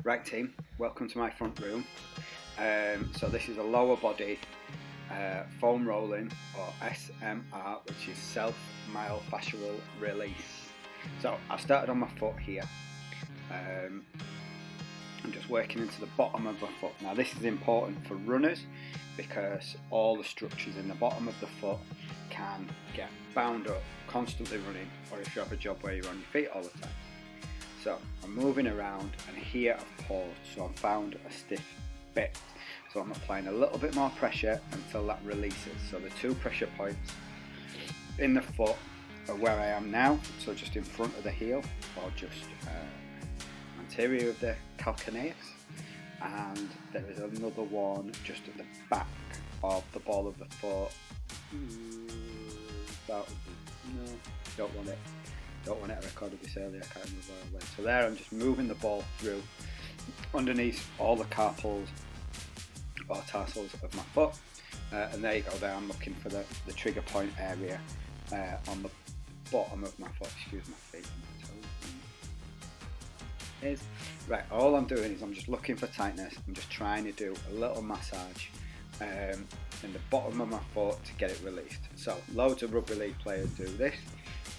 Right team, welcome to my front room. So this is a lower body foam rolling, or SMR, which is self-myofascial release. So I've started on my foot here. I'm just working into the bottom of the foot. Now this is important for runners because all the structures in the bottom of the foot can get bound up constantly running, or if you have a job where you're on your feet all the time. So I'm moving around, and here I've paused, so I've found a stiff bit. So I'm applying a little bit more pressure until that releases. So the two pressure points in the foot are where I am now, so just in front of the heel, or just anterior of the calcaneus. And there is another one just at the back of the ball of the foot. Don't want it. I recorded this earlier, I can't remember where I went. So there I'm just moving the ball through underneath all the carpals or tarsals of my foot. And there you go, there I'm looking for the trigger point area on the bottom of my foot. Excuse my feet. Right, all I'm doing is I'm just looking for tightness. I'm just trying to do a little massage in the bottom of my foot to get it released. So loads of rugby league players do this.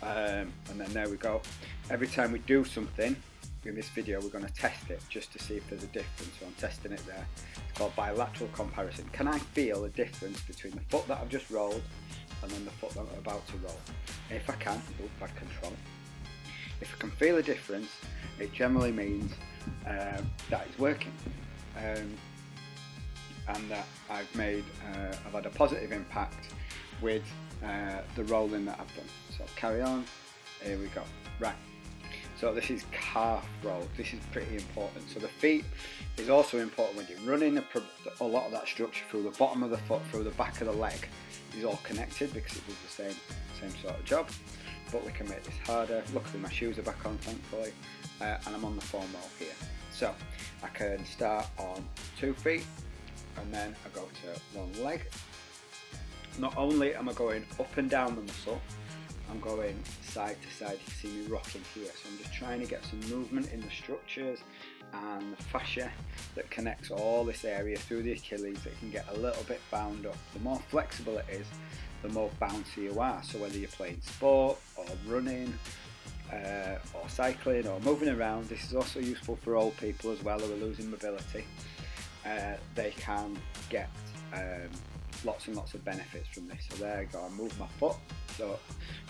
And then there we go. Every time we do something in this video, we're going to test it just to see if there's a difference. So I'm testing it there. It's called bilateral comparison. Can I feel a difference between the foot that I've just rolled and then the foot that I'm about to roll? If I can, bad control. If I can feel a difference, it generally means that it's working, and that I've had a positive impact with the rolling that I've done. So carry on, here we go. Right, so this is calf roll. This is pretty important. So the feet is also important when you're running. A lot of that structure through the bottom of the foot, through the back of the leg is all connected because it does the same sort of job. But we can make this harder. Luckily my shoes are back on, thankfully, and I'm on the foam roll here. So I can start on 2 feet and then I go to 1 leg. Not only am I going up and down the muscle, I'm going side to side. You can see me rocking here. So I'm just trying to get some movement in the structures and the fascia that connects all this area through the Achilles. That can get a little bit bound up. The more flexible it is, the more bouncy you are. So whether you're playing sport or running or cycling or moving around, this is also useful for old people as well who are losing mobility. They can get lots and lots of benefits from this. So there you go, I move my foot. So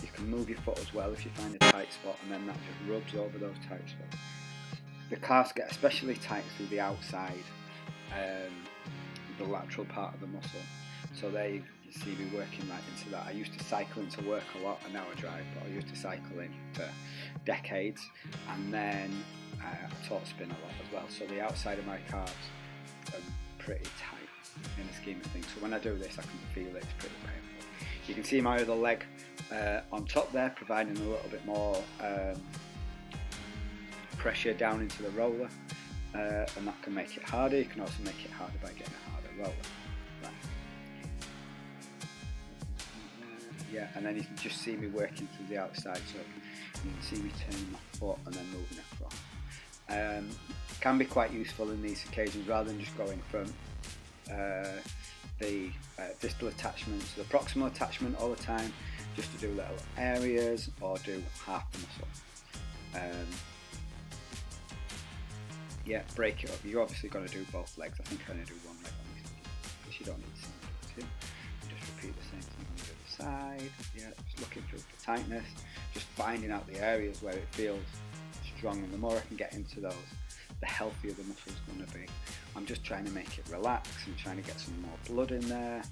you can move your foot as well if you find a tight spot, and then that just rubs over those tight spots. The calves get especially tight through the outside, the lateral part of the muscle. So there you see me working right into that. I used to cycle into work a lot, and now I drive, but I used to cycle in for decades, and then I taught spin a lot as well. So the outside of my calves are pretty tight in the scheme of things. So when I do this, I can feel it. It's pretty painful. You can see my other leg on top there, providing a little bit more pressure down into the roller, and that can make it harder. You can also make it harder by getting a harder roller. Right. Yeah, and then you can just see me working through the outside, so you can see me turning my foot and then moving across. Can be quite useful in these occasions, rather than just going from the distal attachment to the proximal attachment all the time, just to do little areas or do half the muscle. Yeah, break it up. You're obviously going to do both legs. I think I'm going to do 1 leg on this because you don't need to do 2. Just repeat the same thing on the other side. Yeah, just looking for tightness, just finding out the areas where it feels strong, and the more I can get into those, the healthier the muscle's going to be. I'm just trying to make it relax and trying to get some more blood in there,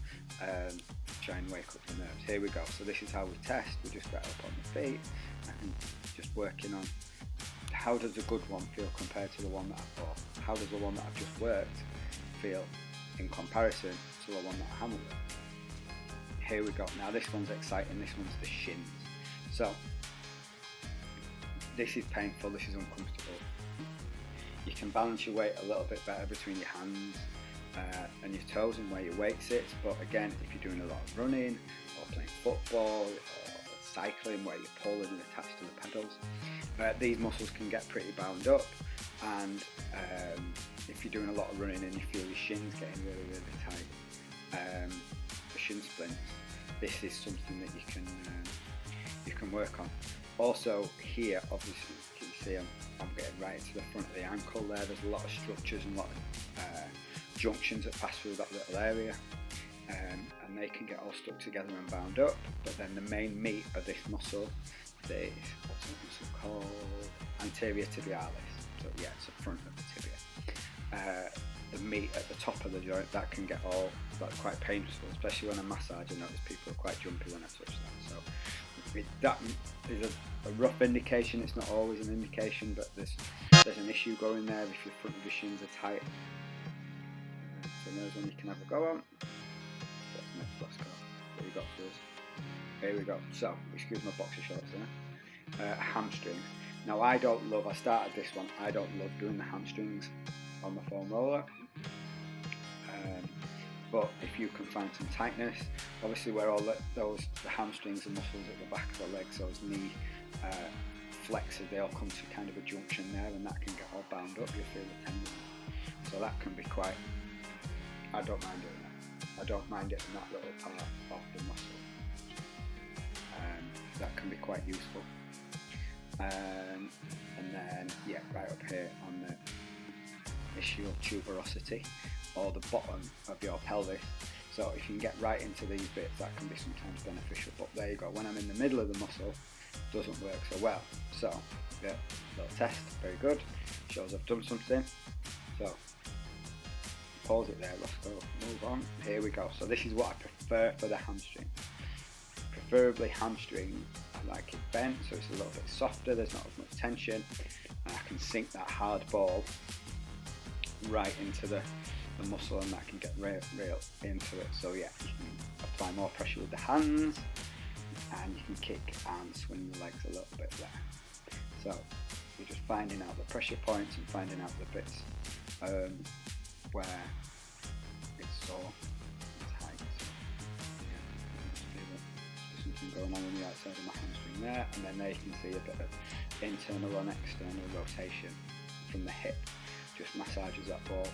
try and wake up the nerves. Here we go. So this is how we test. We just get up on the feet and just working on how does a good one feel compared to the one that I've bought? How does the one that I've just worked feel in comparison to the one that I haven't worked? Here we go. Now this one's exciting. This one's the shins. So this is painful. This is uncomfortable. You can balance your weight a little bit better between your hands and your toes and where your weight sits, but again, if you're doing a lot of running or playing football or cycling where you're pulling and attached to the pedals. These muscles can get pretty bound up, and if you're doing a lot of running and you feel your shins getting really, really tight, the shin splints, this is something that you can work on. Also here, obviously, you can see I'm getting right to the front of the ankle there. There's a lot of structures and a lot of junctions that pass through that little area, and they can get all stuck together and bound up. But then the main meat of this muscle, what's the muscle called? Anterior tibialis. So yeah, it's the front of the tibia. The meat at the top of the joint, that can get that's quite painful, especially when I massage. I notice people are quite jumpy when I touch that. So that is a rough indication. It's not always an indication, but there's an issue going there if your front of your shins are tight. So there's one you can have a go on. What's next? Let's go. What we got first? Here we go. So, excuse my boxer shorts there. Hamstrings. Now I started this one, I don't love doing the hamstrings on the foam roller. But if you can find some tightness, obviously where all the hamstrings and muscles at the back of the legs, those knee flexors, they all come to kind of a junction there, and that can get all bound up. You'll feel the tendon. So that can be quite, I don't mind doing that. I don't mind getting that little part of the muscle. That can be quite useful. And then, yeah, right up here on the ischial tuberosity, or the bottom of your pelvis. So if you can get right into these bits, that can be sometimes beneficial. But there you go, when I'm in the middle of the muscle, it doesn't work so well. So, yeah, little test, very good. Shows I've done something. So, pause it there, let's go, move on. Here we go. So this is what I prefer for the hamstring. Preferably hamstring, I like it bent, so it's a little bit softer, there's not as much tension, and I can sink that hard ball right into the muscle, and that can get real into it. So yeah, you can apply more pressure with the hands, and you can kick and swing the legs a little bit there. So you're just finding out the pressure points and finding out the bits where it's sore. Going on the outside of my hamstring there, and then there you can see a bit of internal and external rotation from the hip, just massages that ball.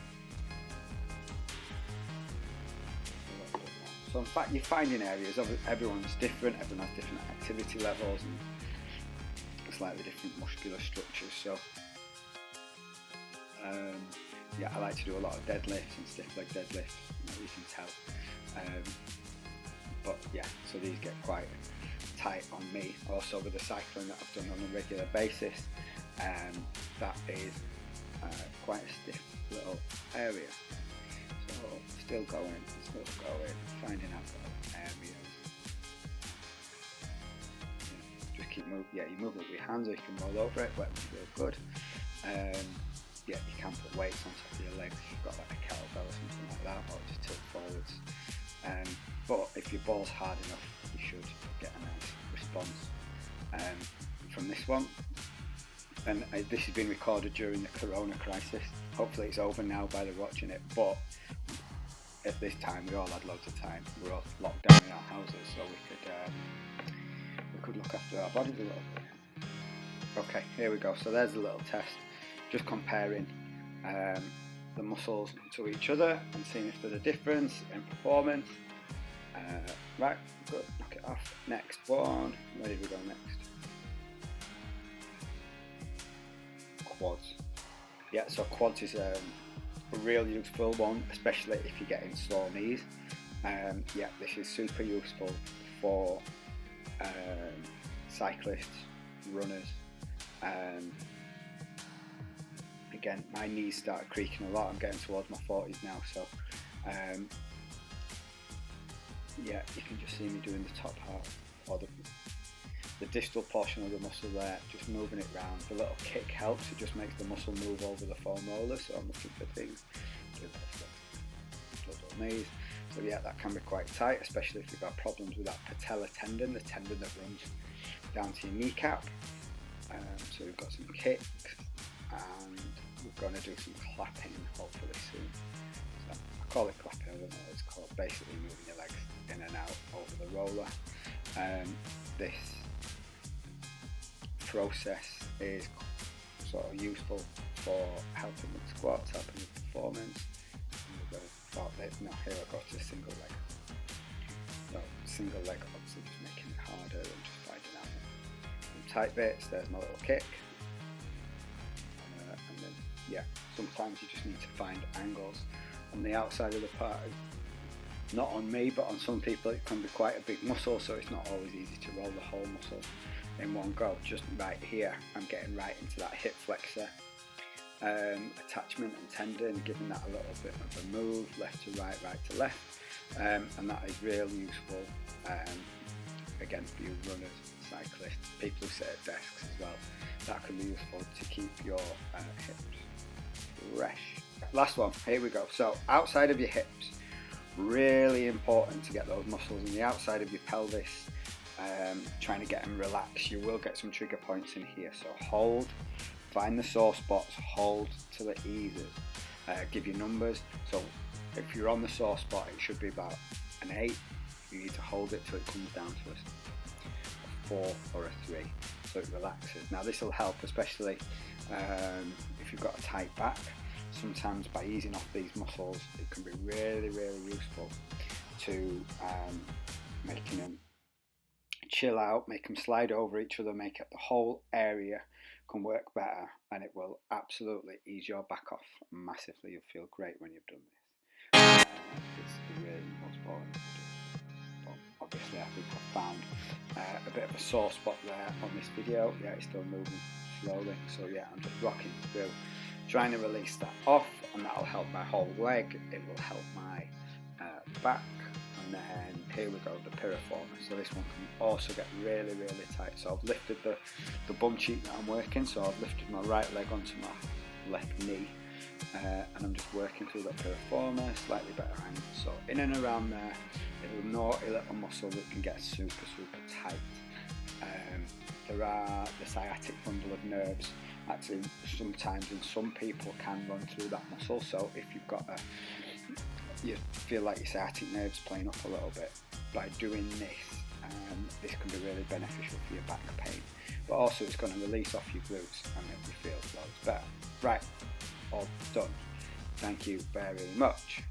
So in fact you're finding areas, everyone's different, everyone has different activity levels and slightly different muscular structures, so yeah, I like to do a lot of deadlifts and stiff leg deadlifts, you can tell. But yeah, so these get quite tight on me. Also with the cycling that I've done on a regular basis, that is quite a stiff little area. So still going, finding out little areas. Yeah, just keep moving. Yeah, you move it with your hands, or you can roll over it, let it feel good. Yeah, you can put weights on top of your legs if you've got like a kettlebell or something like that, or just tilt forwards. But if your ball's hard enough, you should get a nice response from this one. And this has been recorded during the Corona crisis. Hopefully it's over now by the watching it, but at this time we all had loads of time. We were all locked down in our houses, so we could look after our bodies a little bit. Okay, here we go. So there's a little test, just comparing the muscles to each other and seeing if there's a difference in performance. Right, good, knock it off. Next one, where did we go next? Quads. Yeah, so quads is a real useful one, especially if you're getting sore knees. Yeah, this is super useful for cyclists, runners. Again, my knees start creaking a lot. I'm getting towards my 40s now, so yeah, you can just see me doing the top half, or the distal portion of the muscle there, just moving it round. The little kick helps, it just makes the muscle move over the foam roller, so I'm looking for things, do little knees. So yeah, that can be quite tight, especially if you've got problems with that patella tendon, the tendon that runs down to your kneecap. So we've got some kicks, and we're going to do some clapping hopefully soon. So I call it clapping, I don't know what it's called, basically moving your legs in and out over the roller. This process is sort of useful for helping with squats, helping with performance. No, here I go to single leg. No, single leg, obviously just making it harder and just finding out some tight bits. There's my little kick. And then, yeah, sometimes you just need to find angles on the outside of the part. Not on me, but on some people it can be quite a big muscle, so it's not always easy to roll the whole muscle in one go. Just right here, I'm getting right into that hip flexor attachment and tendon, giving that a little bit of a move, left to right, right to left, and that is really useful, again, for you runners, cyclists, people who sit at desks as well. That can be useful to keep your hips fresh. Last one, here we go. So outside of your hips, really important to get those muscles in the outside of your pelvis, trying to get them relaxed. You will get some trigger points in here, so hold, find the sore spots, hold till it eases. Give you numbers, so if you're on the sore spot it should be about an 8, you need to hold it till it comes down to a 4 or a 3, so it relaxes. Now this will help, especially if you've got a tight back. Sometimes by easing off these muscles it can be really useful to making them chill out, make them slide over each other, make it the whole area can work better, and it will absolutely ease your back off massively. You'll feel great when you've done this. It's really the most boring to do. But obviously I think I've found a bit of a sore spot there on this video. Yeah, it's still moving slowly, so yeah, I'm just rocking through, trying to release that off, and that'll help my whole leg, it will help my back. And then here we go, the piriformis. So this one can also get really tight. So I've lifted the bum cheek that I'm working, so I've lifted my right leg onto my left knee, and I'm just working through that piriformis, slightly better angle. So in and around there, it's a naughty little muscle that can get super tight. There are the sciatic bundle of nerves. Actually, sometimes in some people can run through that muscle. So if you've got you feel like your sciatic nerves playing up a little bit, by doing this, this can be really beneficial for your back pain. But also it's going to release off your glutes and make you feel loads better. Right, all done. Thank you very much.